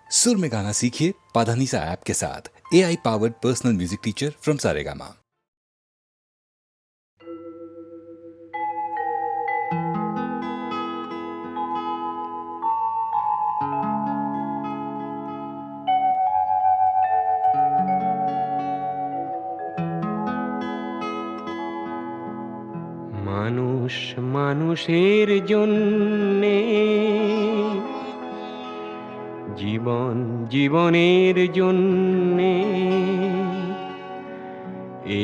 सुर में गाना सीखिए पाधानीसा ऐप के साथ। AI powered personal music teacher from Saregama. মানুষ মানুষের জন্যে, জীবন জীবনের জন্যে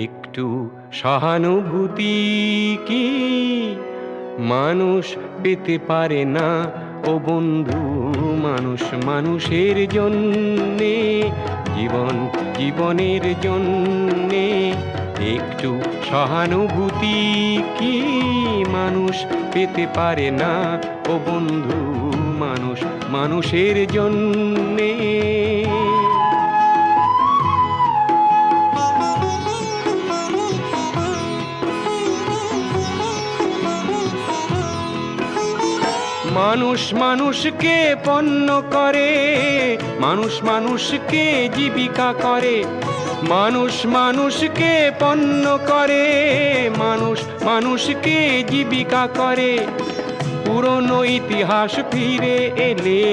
একটু সহানুভূতি কি মানুষ পেতে পারে না ও বন্ধু? মানুষ মানুষের জন্যে, জীবন জীবনের জন্যে একটু সহানুভূতি কি মানুষ পেতে পারে না ও বন্ধু? মানুষ মানুষের জন্যে। মানুষ মানুষকে পণ্য করে, মানুষ মানুষকে জীবিকা করে, মানুষ মানুষকে পণ্য করে, মানুষ মানুষকে জীবিকা করে। পুরনো ইতিহাস ফিরে এলে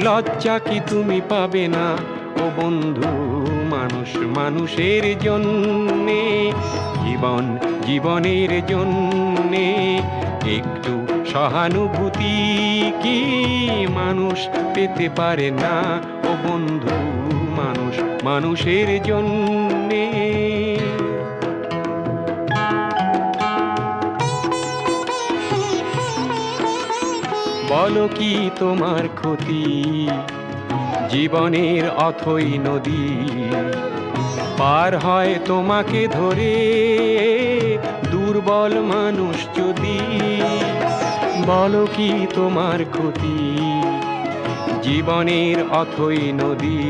লজ্জা কি তুমি পাবে না ও বন্ধু? মানুষ মানুষের জন্যে, জীবন জীবনের জন্যে একটু সহানুভূতি কি মানুষ পেতে পারে না ও বন্ধু? মানুষ মানুষের জন্যে। বলো কি তোমার ক্ষতি? জীবনের অথই নদী পার হয় তোমাকে ধরে দুর্বল মানুষ যদি। বলো কি তোমার ক্ষতি? জীবনের অথই নদী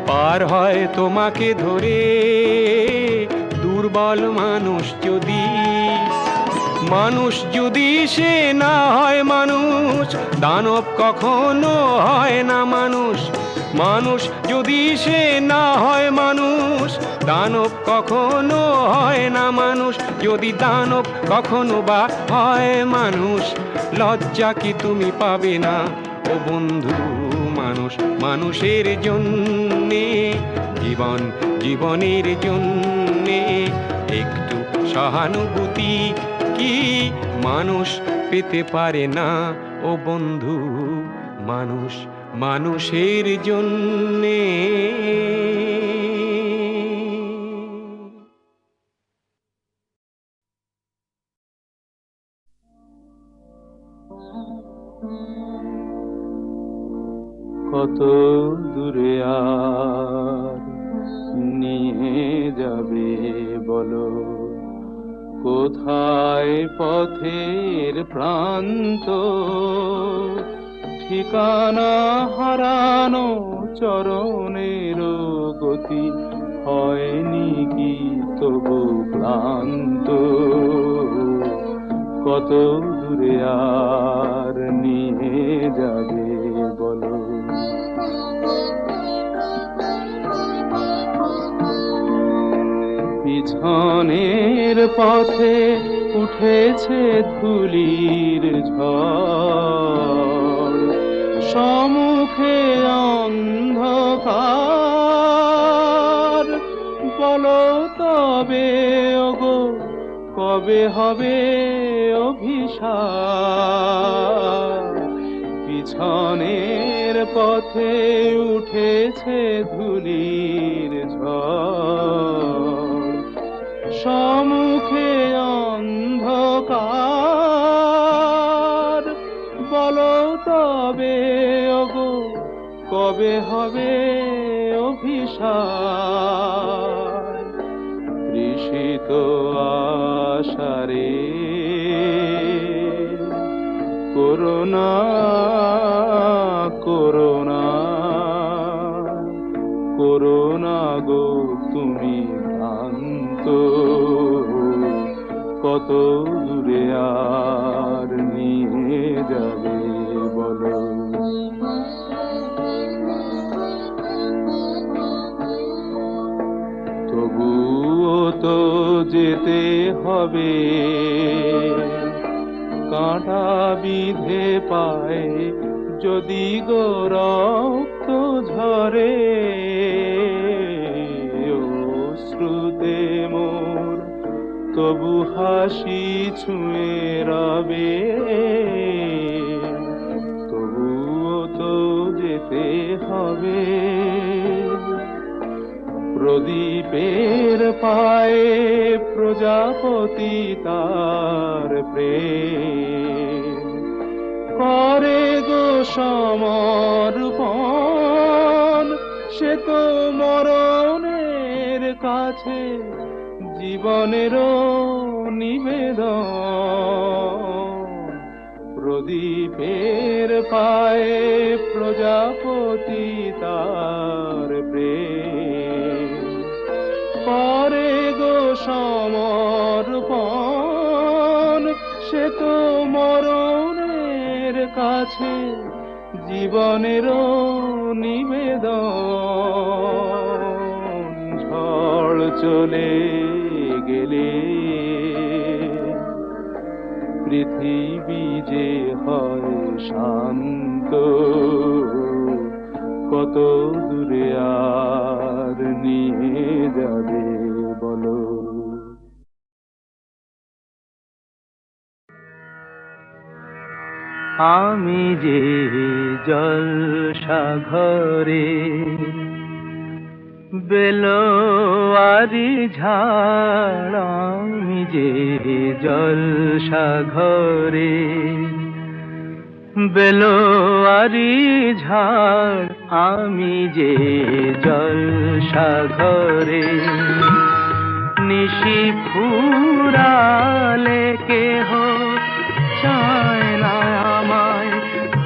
পার হয় তোমাকে ধরে দুর্বল মানুষ যদি। মানুষ যদি সে না হয় মানুষ, দানব কখনো হয় না মানুষ। মানুষ যদি সে না হয় মানুষ, দানব কখনো হয় না মানুষ। যদি দানব কখনো বা হয় মানুষ, লজ্জা কি তুমি পাবে না ও বন্ধু? মানুষ মানুষের জন্যে, জীবন জীবনের জন্যে একটু সহানুভূতি কি মানুষ পেতে পারে না ও বন্ধু? মানুষ মানুষের জন্যে। কত দূরে আর নিয়ে যাবে বলো? কোথায় পথের প্রান্ত? ঠিকানা হারানো চরণের গতি হয়নি কি তবু ক্লান্ত? কত দূরে আর নিয়ে যাবে বলো? পিছনের পথে উঠেছে ধুলির ঝড়, সম্মুখে অন্ধকার। বলো তবে ওগো কবে হবে অভিশাপ? পিছনের পথে উঠেছে ধুলির ঝড়, সম্মুখে অন্ধকার। বলো তবে ওগো কবে হবে অভিশাপ? তৃষিত আশারে করুণা করুণা করুণা গো তুমি ভ্রান্ত। কত দূরে আর নিয়ে যাবে বলো? তবুও তো যেতে হবে, কাঁটা বিঁধে পায় যদি গো রক্ত ঝরে, অশ্রুতে মোর তবু হাসি ছুঁয়ে রবে, তবুও তো যেতে হবে। প্রদীপের পায়ে প্রজাপতি তার প্রেম করে গো সমর্পণ, সে তো মরণের কাছে জীবনেরও নিবেদন। প্রদীপের পায়ে প্রজাপতি তার প্রেম করে গো সমর্পণ, সে তো মরণের কাছে জীবনেরও নিবেদন। ঝড় চলে গেলে পৃথিবী যে হয় শান্ত, কত দূরে আর নিয়ে যাবে বলো। আমি যে জলসাঘরে বেলোয়ারি ঝাড়, আমি যে জলসাঘরে বেলোয়ারি ঝাড়, আমি যে জলসাঘরে নিশি ফুরালে কেহ চায় না আমায়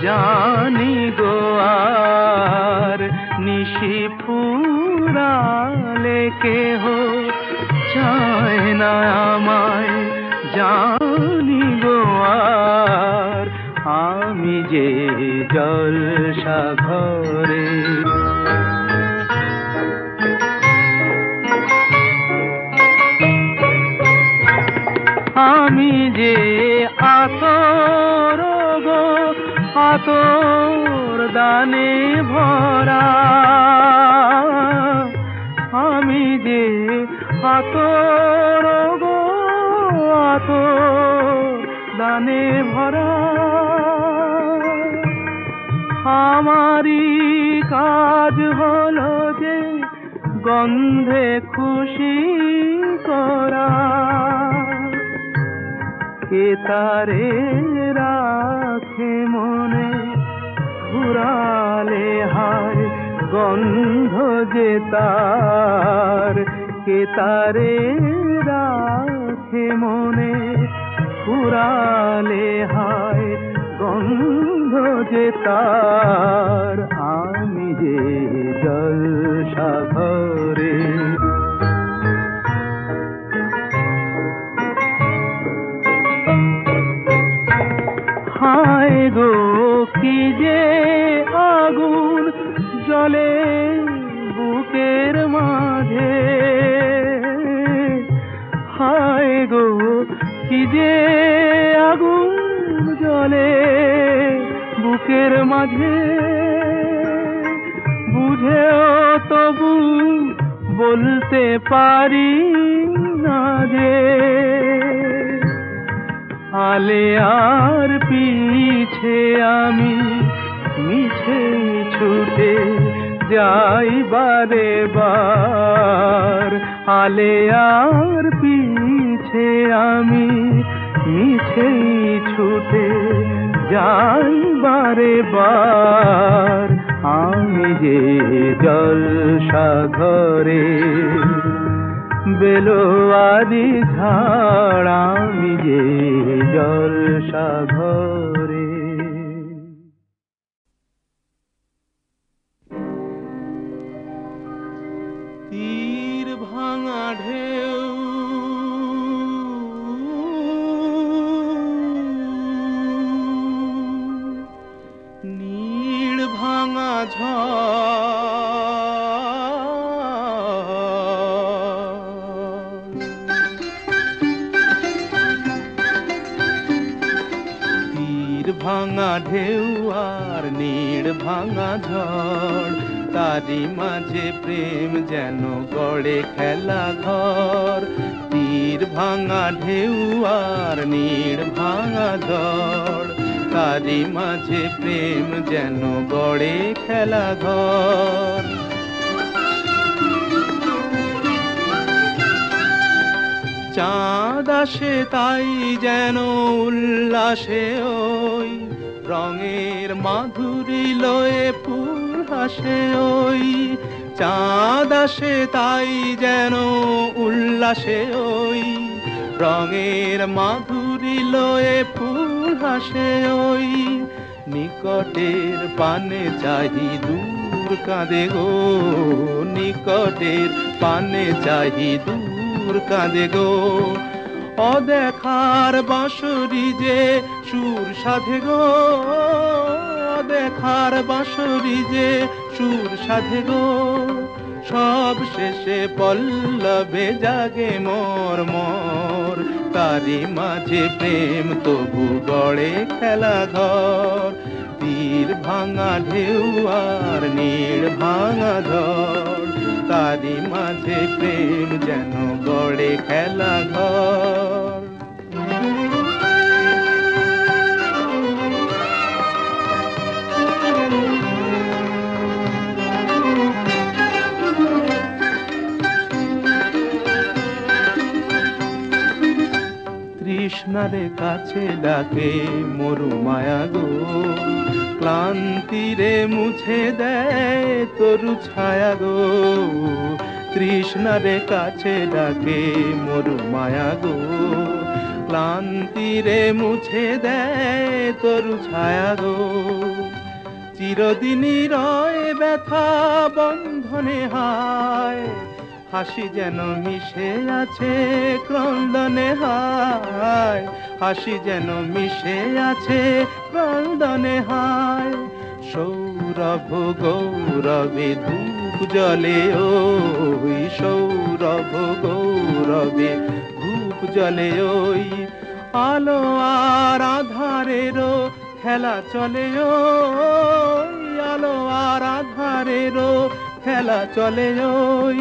জানি গো আর, নিশি ফুরালে কেহ চায় না আমায় জানি গো আর, আমি যে জলসাঘরে। আমি যে আতর গো আতর দানে ভরা, আমি যে আতর গো আতর দানে ভরা, আমারই কাজ হলো যে গন্ধে খুশি করা, কে তারে রাখে মনে ঘুরালে হায় গন্ধ যে তার, কে তারে রাখে মনে ঘুরালে হায় গন্ধ যে তার, আমি যে জলসাঘরে। হায় গো কি যে আগুন জ্বলে বুকের মাঝে, হায় গো কি যে আগুন জ্বলে বুকের মাঝে, বুঝেও তবু বলতে পারি না যে, আলে আর পিছে আমি মিছে ছুটে যাই বারে বার, আলে আর পিছে আমি মিছে ছুটে যাই বারে বার, আমি যে জলসাঘরে বেলোয়ারি ঝাড়, আমি যে জলসাঘরে। তীর ভাঙা ঢেউ নীড় ভাঙা ঝড়, ভাঙা ঢেউ আর নীড় ভাঙা ঝড়, তারি মাঝে প্রেম যেন গড়ে খেলা ঘর। তীর ভাঙা ঢেউ আর নীড় ভাঙা ঝড়, তারি মাঝে প্রেম যেন গড়ে খেলা ঘর। চাঁদ আসে তাই যেন উল্লাসে ওই, রঙের মাধুরী লয়ে ফুল হাসে ওই। চাঁদ আসে তাই যেন উল্লাসে ওই, রঙের মাধুরী লয়ে ফুল হাসে ওই। নিকটের পানে চাহি দূর কাঁদে গো, নিকটের পানে চাহি দূর কাঁদে গো। অদেখার বাঁশরি যে সুর সাধে গো, অদেখার বাঁশরি যে সুর সাধে গো। সব শেষে পল্লবে জাগে মোর মোর, তারি মাঝে প্রেম তবু গড়ে খেলা ঘর। তীর ভাঙা ঢেউ আর নীড় ভাঙা ঝড়, তারি মাঝে প্রেম যেন গড়ে খেলা ঘর। তৃষ্ণারে কাছে ডাকে মরু মায়া গো, ক্লান্তিরে মুছে দেয় তরু ছায়া গো। তৃষ্ণারে কাছে ডাকে মরু মায়া গো, ক্লান্তিরে মুছে দেয় তরু ছায়া গো। চিরদিনই রয় ব্যথা বন্ধনে হায়, হাসি যেন মিশে আছে ক্রন্দনে হায়, হাসি যেন মিশে আছে ক্রন্দনে হায়। সৌরভ গৌরবে ধূপ জ্বলে ওই, সৌরভ গৌরবে ধূপ জ্বলে ওই। আলো আর আধারেরও খেলা চলে ওই, আলো আর আধারেরও খেলা চলে ওই।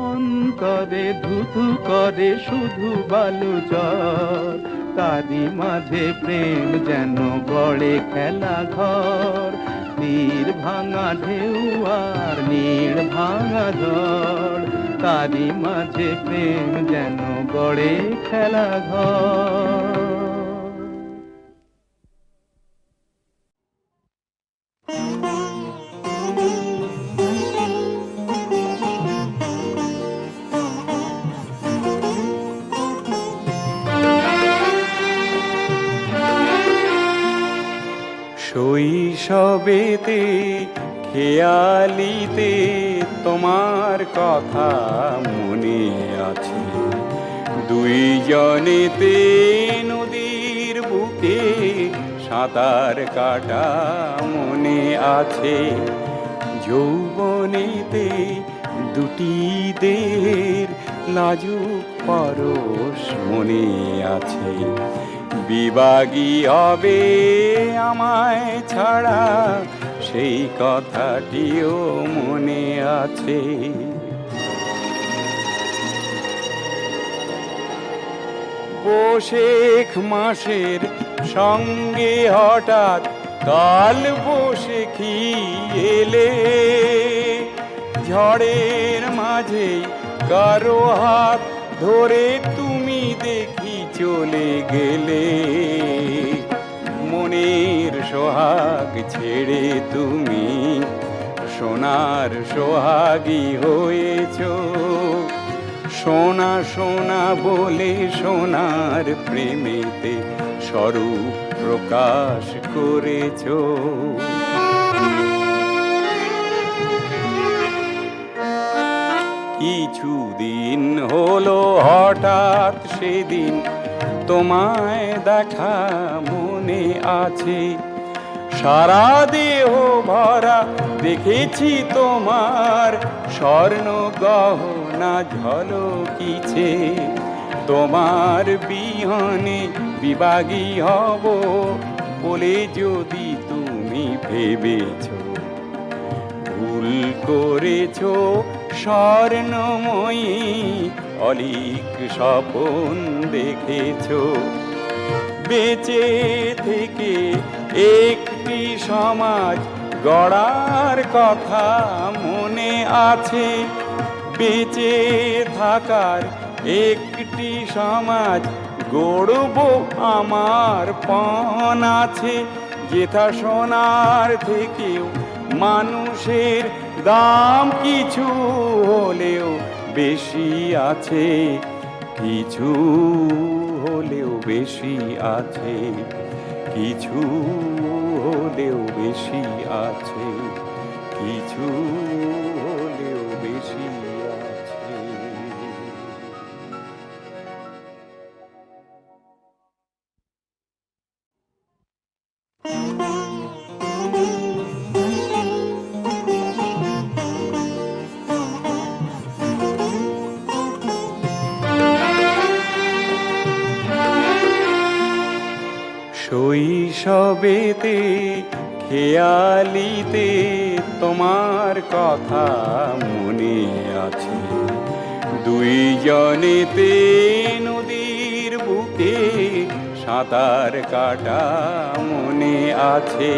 অন্তরে ধুধু করে শুধু বালু চর, তারি মাঝে প্রেম যেন গড়ে খেলা ঘর। তীর ভাঙা ঢেউ আর নীড় ভাঙা ঝড়, তারি মাঝে প্রেম যেন গড়ে খেলা ঘর। শৈশবেতে খেয়ালিতে তোমার কথা মনে আছে, দুইজনেতে নদীর বুকে সাঁতার কাটা মনে আছে। যৌবনেতে দুটি দেহের লাজুক পরশ মনে আছে। বিভাগী হবে আমায় ছাড়া সেই কথাটিও মনে আছে। বৈশাখ মাসের সঙ্গে হঠাৎ কাল বৈশাখী এলে, ঝড়ের মাঝে কারো হাত ধরে তুমি দেখি চলে গেলে। মনের সোহাগ ছেড়ে তুমি সোনার সোহাগী হয়েছ, সোনা সোনা বলে সোনার প্রেমেতে স্বরূপ প্রকাশ করেছ। কিছুদিন হলো হঠাৎ সেদিন তোমায় দেখা মনে আছে। সারা দেহ ভরা দেখেছি তোমার স্বর্ণ গহনা ঝলকিছে। তোমার বিহনে বিভাগী হব বলে যদি তুমি ভেবেছ, ভুল করেছ স্বর্ণময়ী, অলিক স্বপন দেখেছ। বেঁচে থেকে একটি সমাজ গড়ার কথা মনে আছে, বেঁচে থাকার একটি সমাজ গড়ব আমার পণ আছে। যেথা সোনার থেকেও মানুষের দাম কিছু হলেও বেশি আছে, কিছু হলেও বেশি আছে, কিছু হলেও বেশি আছে, কিছু হলেও বেশি আছে। শৈশবেতে খেয়ালিতে তোমার কথা মনে আছে, দুইজনেতে নদীর বুকে সাঁতার কাটা মনে আছে।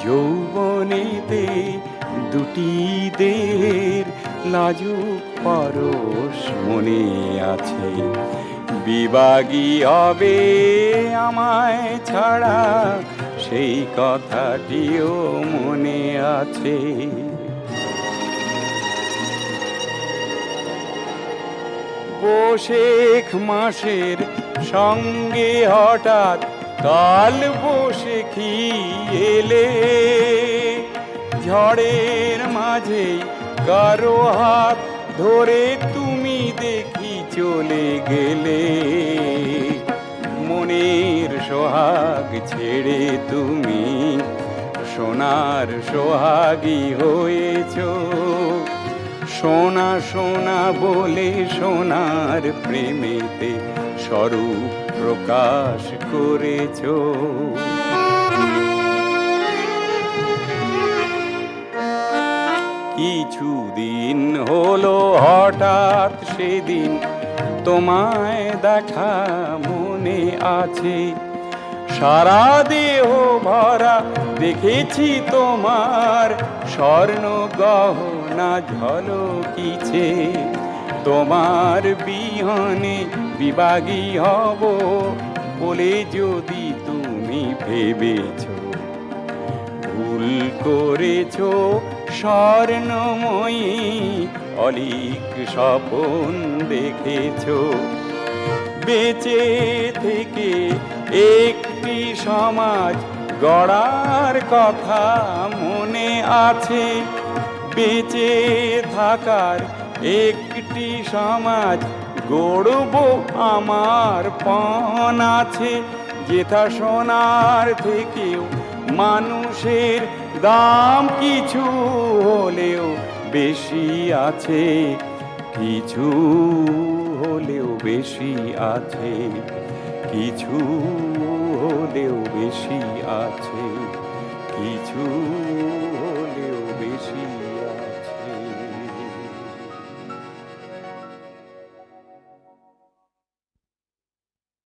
যৌবনেতে দুটি দেহের লাজুক পরশ মনে আছে। বিভাগী হবে আমায় ছাড়া সেই কথাটিও মনে আছে। বৈশাখ মাসের সঙ্গে হঠাৎ কাল বৈশাখী এলে, ঝড়ের মাঝে কারো হাত ধরে তুমি দেখি চলে গেলে। মনের সোহাগ ছেড়ে তুমি সোনার সোহাগী হয়েছ, সোনা সোনা বলে সোনার প্রেমেতে স্বরূপ প্রকাশ করেছ। কিছুদিন হলো হঠাৎ সেদিন তোমায় দেখা মনে আছে, সারা দেহ ভরা দেখেছি তোমার স্বর্ণ গহনা ঝলকিছে। তোমার বিহনে বিভাগী হব বলে যদি তুমি ভেবেছ, ভুল করেছ স্বর্ণময়ী, অলিক স্বপন দেখেছ। বেঁচে থেকে একটি সমাজ গড়ার কথা মনে আছে, বেঁচে থাকার একটি সমাজ গড়ব আমার পণ আছে। যেথা সোনার থেকেও মানুষের দাম কিছু হলেও বেশি আছে, কিছু হলেও বেশি আছে, কিছু হলেও বেশি আছে, কিছু